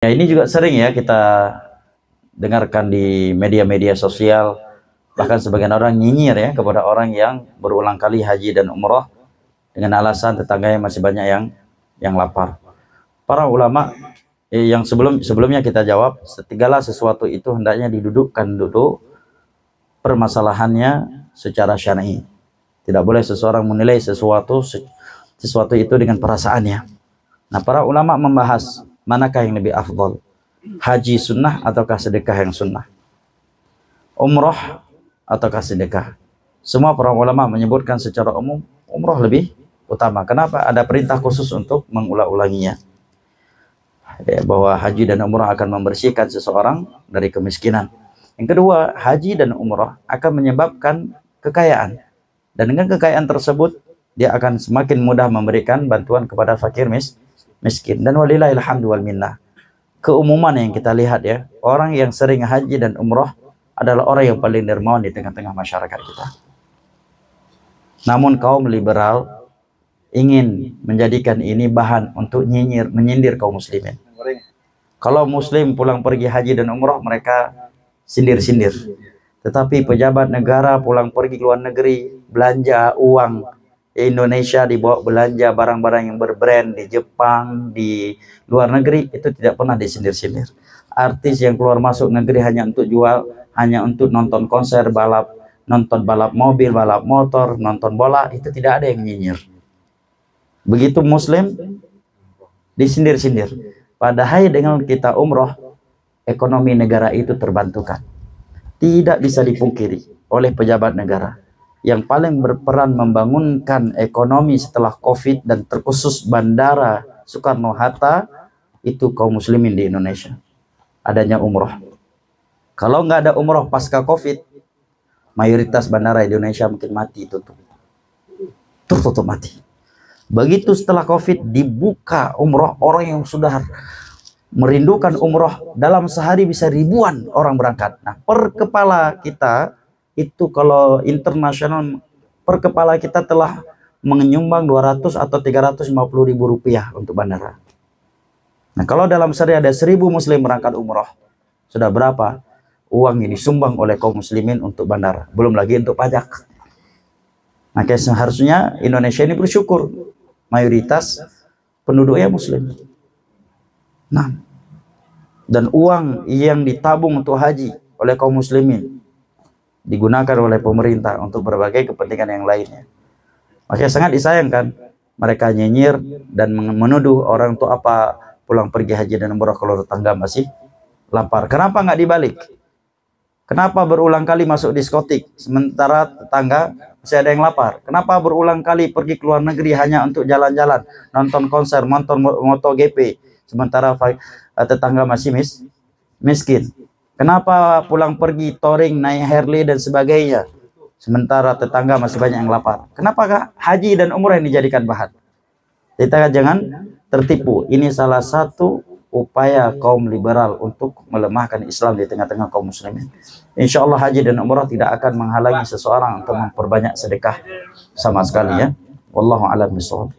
Ya, ini juga sering ya kita dengarkan di media-media sosial, bahkan sebagian orang nyinyir ya kepada orang yang berulang kali haji dan umroh dengan alasan tetangganya masih banyak yang lapar. Para ulama yang sebelumnya kita jawab, segala sesuatu itu hendaknya didudukkan duduk permasalahannya secara syar'i. Tidak boleh seseorang menilai sesuatu itu dengan perasaannya. Nah, para ulama membahas manakah yang lebih afdal, haji sunnah ataukah sedekah yang sunnah, umroh ataukah sedekah. Semua para ulama menyebutkan secara umum umroh lebih utama. Kenapa? Ada perintah khusus untuk mengulang-ulanginya ya, bahwa haji dan umroh akan membersihkan seseorang dari kemiskinan. Yang kedua, haji dan umroh akan menyebabkan kekayaan, dan dengan kekayaan tersebut dia akan semakin mudah memberikan bantuan kepada fakir miskin. Dan walillahil hamdu wal minnah, keumuman yang kita lihat ya, orang yang sering haji dan umroh adalah orang yang paling dermawan di tengah-tengah masyarakat kita. Namun kaum liberal ingin menjadikan ini bahan untuk menyindir kaum muslimin. Kalau muslim pulang pergi haji dan umroh, mereka sindir-sindir. Tetapi pejabat negara pulang pergi ke luar negeri, belanja uang Indonesia, dibawa belanja barang-barang yang berbrand di Jepang, di luar negeri, itu tidak pernah disindir-sindir. Artis yang keluar masuk negeri hanya untuk jual, hanya untuk nonton konser balap, nonton balap mobil, balap motor, nonton bola, itu tidak ada yang nyinyir. Begitu muslim disindir-sindir. Padahal dengan kita umroh, ekonomi negara itu terbantukan. Tidak bisa dipungkiri oleh pejabat negara. Yang paling berperan membangunkan ekonomi setelah COVID dan terkhusus Bandara Soekarno-Hatta itu kaum muslimin di Indonesia. Adanya umroh. Kalau nggak ada umroh pasca COVID, mayoritas bandara Indonesia mungkin mati, tutup mati. Begitu setelah COVID dibuka umroh, orang yang sudah merindukan umroh dalam sehari bisa ribuan orang berangkat. Nah, per kepala kita itu kalau internasional, per kepala kita telah menyumbang 200 atau 350 ribu rupiah untuk bandara. Nah, kalau dalam sehari ada 1000 muslim berangkat umroh, sudah berapa uang yang disumbang oleh kaum muslimin untuk bandara, belum lagi untuk pajak. Maka seharusnya Indonesia ini bersyukur mayoritas penduduknya muslim. Nah, dan uang yang ditabung untuk haji oleh kaum muslimin digunakan oleh pemerintah untuk berbagai kepentingan yang lainnya. Makanya sangat disayangkan mereka nyinyir dan menuduh orang untuk apa pulang pergi haji dan umroh kalau tetangga masih lapar. Kenapa nggak dibalik? Kenapa berulang kali masuk diskotik sementara tetangga masih ada yang lapar? Kenapa berulang kali pergi ke luar negeri hanya untuk jalan-jalan, nonton konser, nonton MotoGP, sementara tetangga masih miskin? Kenapa pulang pergi touring, naik Harley dan sebagainya, sementara tetangga masih banyak yang lapar? Kenapa haji dan umrah yang dijadikan bahan? Kita jangan tertipu. Ini salah satu upaya kaum liberal untuk melemahkan Islam di tengah-tengah kaum muslimin. Insya Allah haji dan umrah tidak akan menghalangi seseorang untuk memperbanyak sedekah sama sekali ya. Wallahu a'lam bishawab.